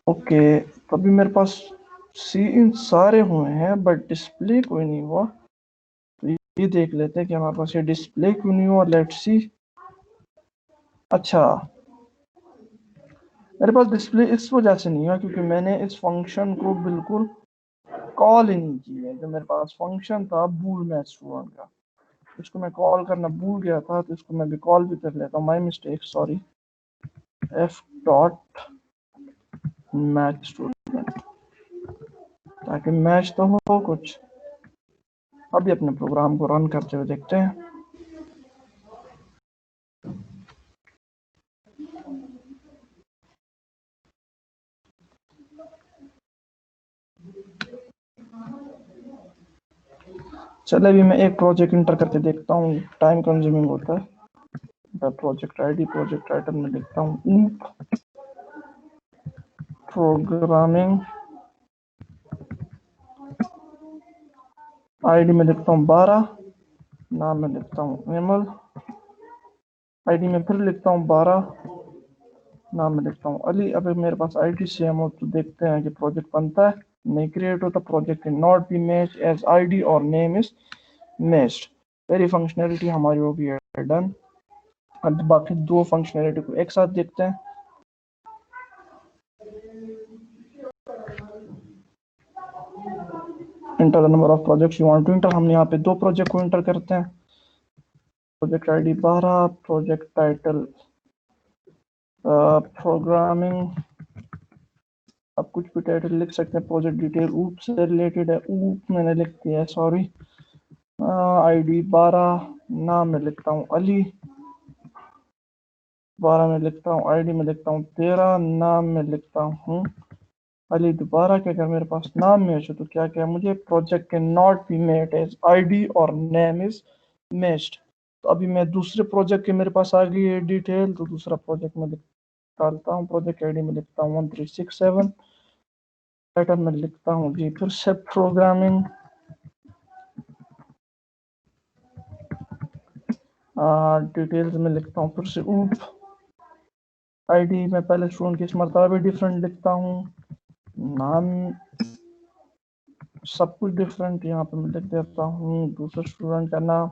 ओके तो अभी मेरे पास सी इन सारे हुए हैं बट डिस्प्ले कोई नहीं हुआ। तो ये देख लेते हैं कि हमारे पास ये डिस्प्ले क्यों नहीं हुआ, लेट्स सी। अच्छा, मेरे पास डिस्प्ले इस वजह से नहीं हुआ क्योंकि मैंने इस फंक्शन को बिल्कुल कॉल ही नहीं की है। जो मेरे पास फंक्शन था बूल मैच स्टूडेंट का, इसको मैं कॉल करना भूल गया था, तो इसको मैं भी कॉल भी कर लेता हूँ, my mistake sorry. F dot match student, ताकि मैच तो हो कुछ। अभी अपने प्रोग्राम को रन करते हुए देखते हैं। चले अभी मैं एक प्रोजेक्ट इंटर करके देखता हूँ, टाइम कंज्यूमिंग होता है। प्रोजेक्ट आईडी, प्रोजेक्ट टाइटल में लिखता हूँ प्रोग्रामिंग, आईडी में लिखता हूँ 12, नाम में लिखता हूँ विमल, आईडी में फिर लिखता हूँ 12, नाम में लिखता हूँ अली। अभी मेरे पास आईडी सेम हो तो देखते हैं कि प्रोजेक्ट बनता है। नहीं क्रिएट होता, project can not be matched as ID और नेम इज मैच्ड। पहली फंक्शनैलिटी हमारी हो गई है डन। अब बाकी दो फंक्शनैलिटी को एक साथ देखते हैं। Enter the number of projects you want to enter, हम यहाँ पे दो प्रोजेक्ट को इंटर करते हैं। Project ID 12, project title programming, आप कुछ भी टाइटल लिख सकते हैं। प्रोजेक्ट डिटेल ऊप से रिलेटेड है, ऊप मैंने लिख दिया है, सॉरी। आईडी 12, नाम में लिखता हूँ अली, 12 में लिखता हूँ, आईडी में लिखता हूँ 13, नाम में लिखता हूँ अली दोबारा। क्या अगर मेरे पास नाम मैच हो तो क्या क्या मुझे प्रोजेक्ट के not be met as ID और नेम इज मैच्ड। तो अभी मैं दूसरे प्रोजेक्ट के मेरे पास आ गई है डिटेल, तो दूसरा प्रोजेक्ट में डालता हूँ। प्रोजेक्ट आईडी में लिखता हूँ 1367, टाइटल में लिखता हूँ जी फिर से प्रोग्रामिंग, डिटेल्स में लिखता हूँ फिर से ऊप, आईडी में पहले स्टूडेंट की इस मरतबा भी डिफरेंट लिखता हूँ, नाम सब कुछ डिफरेंट यहाँ पे मैं लिख देता हूँ, दूसरे स्टूडेंट का नाम।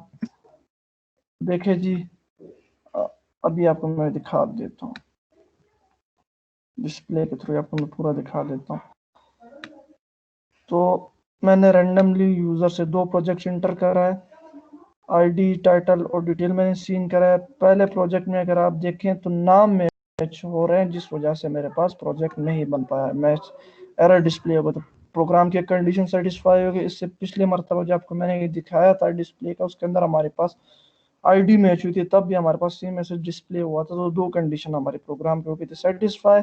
देखे जी, अभी आपको मैं दिखा देता हूँ, डिस्प्ले के थ्रू आपको मैं पूरा दिखा देता हूँ। तो मैंने रैंडमली यूजर से दो प्रोजेक्ट इंटर करा है, आईडी टाइटल और डिटेल मैंने सीन करा है। पहले प्रोजेक्ट में अगर आप देखें तो नाम मैच हो रहे हैं, जिस वजह से मेरे पास प्रोजेक्ट नहीं बन पाया, मैच एरर डिस्प्ले होगा। तो प्रोग्राम की कंडीशन सेटिस्फाई होगी। इससे पिछले मरतबा जो आपको मैंने ये दिखाया था डिस्प्ले का, उसके अंदर हमारे पास आईडी मैच हुई थी, तब भी हमारे पास सेम मैसेज डिस्प्ले हुआ था। तो दो कंडीशन हमारे प्रोग्राम पे हो गई थी सेटिस्फाई।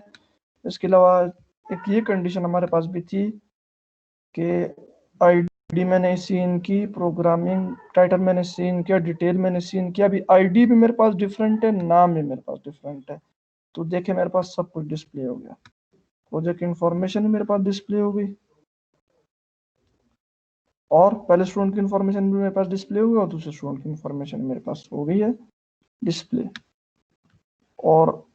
इसके अलावा एक ये कंडीशन हमारे पास भी थी कि आईडी मैंने सीन की, प्रोग्रामिंग टाइटल मैंने सीन किया, डिटेल मैंने सीन किया। अभी आईडी भी मेरे पास डिफरेंट है, नाम भी मेरे पास डिफरेंट है। तो देखे मेरे पास सब कुछ डिस्प्ले हो गया, प्रोजेक्ट इन्फॉर्मेशन मेरे पास डिस्प्ले हो गई, और पहले स्टूडेंट की इन्फॉर्मेशन भी मेरे पास डिस्प्ले हुई और दूसरे स्टूडेंट की इन्फॉर्मेशन मेरे पास हो गई है डिस्प्ले। और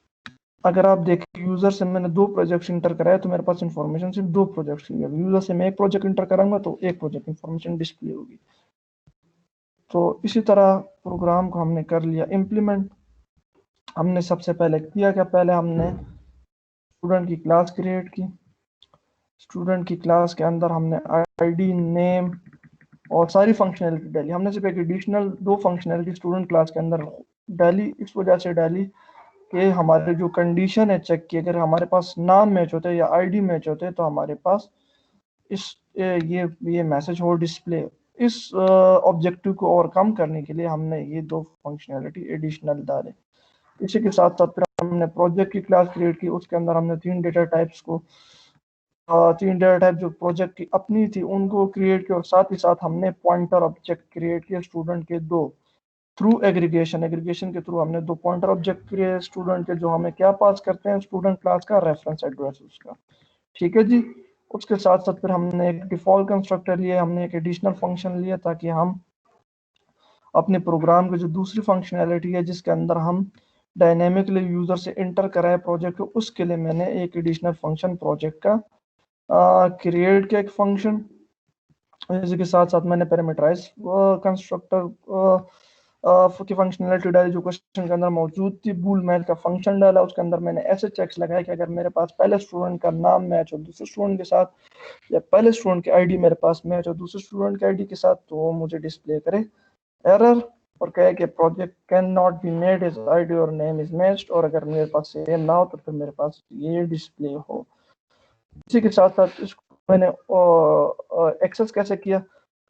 अगर आप देखें यूजर से मैंने दो प्रोजेक्ट इंटर कराया तो मेरे पास इन्फॉर्मेशन सिर्फ दो प्रोजेक्ट की है। यूजर से मैं एक प्रोजेक्ट इंटर कराऊंगा तो एक प्रोजेक्ट इन्फॉर्मेशन डिस्प्ले होगी। तो इसी तरह प्रोग्राम को हमने कर लिया इम्प्लीमेंट। हमने सबसे पहले किया क्या, पहले हमने स्टूडेंट की क्लास क्रिएट की। स्टूडेंट की क्लास के अंदर हमने आईडी, नेम और सारी फंक्शनैलिटी डाली। हमने सिर्फ एक एडिशनल दो फंक्शनैलिटी स्टूडेंट क्लास के अंदर डाली, इस वजह से डाली कि हमारे जो कंडीशन है चेक की, अगर हमारे पास नाम मैच होते या आईडी मैच होते तो हमारे पास इस ये मैसेज हो डिस्प्ले। इस ऑब्जेक्टिव को ओवरकम करने के लिए हमने ये दो फंक्शनैलिटी एडिशनल डाले। इसी के साथ साथ फिर हमने प्रोजेक्ट की क्लास क्रिएट की, उसके अंदर हमने तीन डेटा टाइप्स को तीन डेटा टाइप जो प्रोजेक्ट की अपनी थी उनको क्रिएट किया, और साथ ही साथ हमने पॉइंटर ऑब्जेक्ट क्रिएट किए स्टूडेंट के दो थ्रू एग्रीगेशन के थ्रू हमने दो पॉइंटर ऑब्जेक्ट क्रिएट स्टूडेंट के, जो हमें क्या पास करते हैं स्टूडेंट क्लास का रेफरेंस एड्रेस उसका। ठीक है जी। उसके साथ साथ फिर हमने एक डिफॉल्ट कंस्ट्रक्टर लिया, हमने एक एडिशनल फंक्शन लिया ताकि हम अपने प्रोग्राम की जो दूसरी फंक्शनैलिटी है जिसके अंदर हम डायनेमिकली यूजर से इंटर कराए प्रोजेक्ट को, उसके लिए मैंने एक एडिशनल फंक्शन प्रोजेक्ट का क्रिएट किया एक फंक्शन। इसके साथ साथ मैंने पैरामीटराइज कंस्ट्रक्टर की फंक्शनैलिटी डाली जो क्वेश्चन के अंदर मौजूद थी। बूल मैच का फंक्शन डाला, उसके अंदर मैंने ऐसे चेक्स लगाए कि अगर मेरे पास पहले स्टूडेंट का नाम मैच हो दूसरे स्टूडेंट के साथ, या पहले स्टूडेंट की आईडी मेरे पास मैच हो दूसरे स्टूडेंट की आईडी के साथ, तो वो मुझे डिस्प्ले करे एरर और कहे कि project can not be made as ID और नेम इज मैच्ड। और अगर मेरे पास सेम ना हो तो फिर मेरे पास ये डिस्प्ले हो। इसी के साथ साथ इसको मैंने एक्सेस कैसे किया,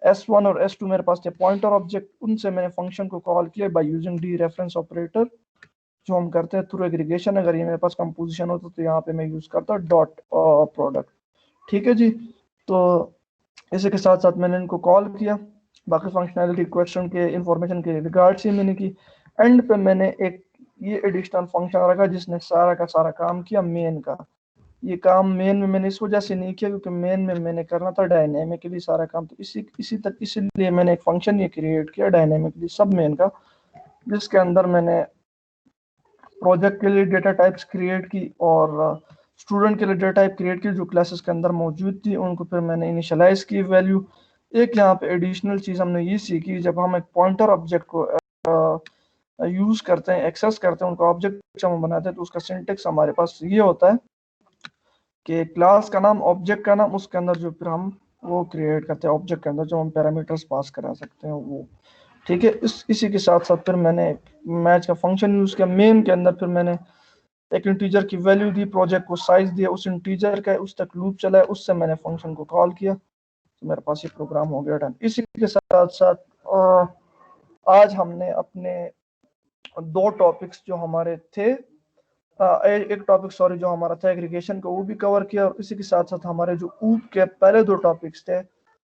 S1 और S2 मेरे पास थे पॉइंटर ऑब्जेक्ट, उनसे मैंने फंक्शन को कॉल किया by using D reference operator जो हम करते हैं थ्रू एग्रीगेशन। अगर ये मेरे पास कंपोजिशन होता तो यहाँ पे मैं यूज करता डॉट प्रोडक्ट। ठीक है जी। तो इसी के साथ साथ मैंने इनको कॉल किया, बाकी फंक्शनैलिटी क्वेश्चन के इंफॉर्मेशन के रिगार्ड से मैंने की। एंड पे मैंने एक ये एडिशनल फंक्शन रखा जिसने सारा का सारा काम किया मेन का। ये काम मेन में मैंने इस वजह से नहीं किया क्योंकि मेन में मैंने करना था डायनेमिकली सारा काम, तो इसीलिए मैंने एक फंक्शन ये क्रिएट किया डायनेमिकली सब मेन का, जिसके अंदर मैंने प्रोजेक्ट के लिए डेटा टाइप्स क्रिएट की और स्टूडेंट के लिए डेटा टाइप क्रिएट की जो क्लासेस के अंदर मौजूद थी, उनको फिर मैंने इनिशियलाइज की वैल्यू। एक यहाँ पे एडिशनल चीज हमने ये सीखी, जब हम एक पॉइंटर ऑब्जेक्ट को यूज करते हैं, एक्सेस करते हैं, उनका ऑब्जेक्ट जब हम बनाते हैं तो उसका सिंटेक्स हमारे पास ये होता है कि क्लास का नाम, ऑब्जेक्ट का नाम, उसके अंदर जो फिर हम वो क्रिएट करते हैं ऑब्जेक्ट के अंदर जो हम पैरामीटर्स पास करा सकते हैं वो। ठीक है, इसी के साथ साथ फिर मैंने मैच का फंक्शन यूज किया मेन के अंदर। फिर मैंने एक इंटीजर की वैल्यू दी, प्रोजेक्ट को साइज दिया, उस इंटीजर का उस तक लूप चलाया, उससे मैंने फंक्शन को कॉल किया, तो मेरे पास ये प्रोग्राम हो गया डन। इसी के साथ साथ आज हमने अपने दो टॉपिक्स जो हमारे थे, एक टॉपिक सॉरी जो हमारा था एग्रीगेशन का, वो भी कवर किया। और इसी के साथ साथ हमारे जो ऊप के पहले दो टॉपिक्स थे,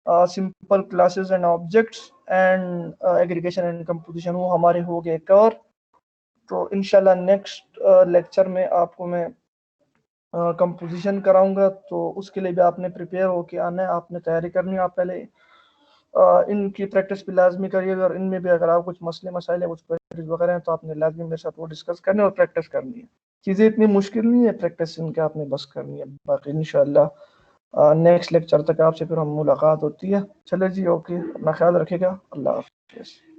simple classes and objects and aggregation and composition, वो हमारे हो गए कवर। तो इंशाल्लाह नेक्स्ट लेक्चर में आपको मैं कंपोजिशन कराऊंगा, तो उसके लिए भी आपने प्रिपेयर होके आना है, आपने तैयारी करनी है। आप पहले इनकी प्रैक्टिस भी लाजमी करिएगा, और इनमें भी अगर आप कुछ मसले मसाइल है, कुछ क्वेरीज वगैरह हैं, तो आपने लाजमी मेरे साथ वो डिस्कस करनी है और प्रैक्टिस करनी है। चीज़ें इतनी मुश्किल नहीं है, प्रैक्टिस इनके आपने बस करनी है। बाकी इंशाल्लाह नेक्स्ट लेक्चर तक आपसे फिर हम मुलाकात होती है। चले जी, ओके, अपना ख्याल रखिएगा, अल्लाह हाफिज़।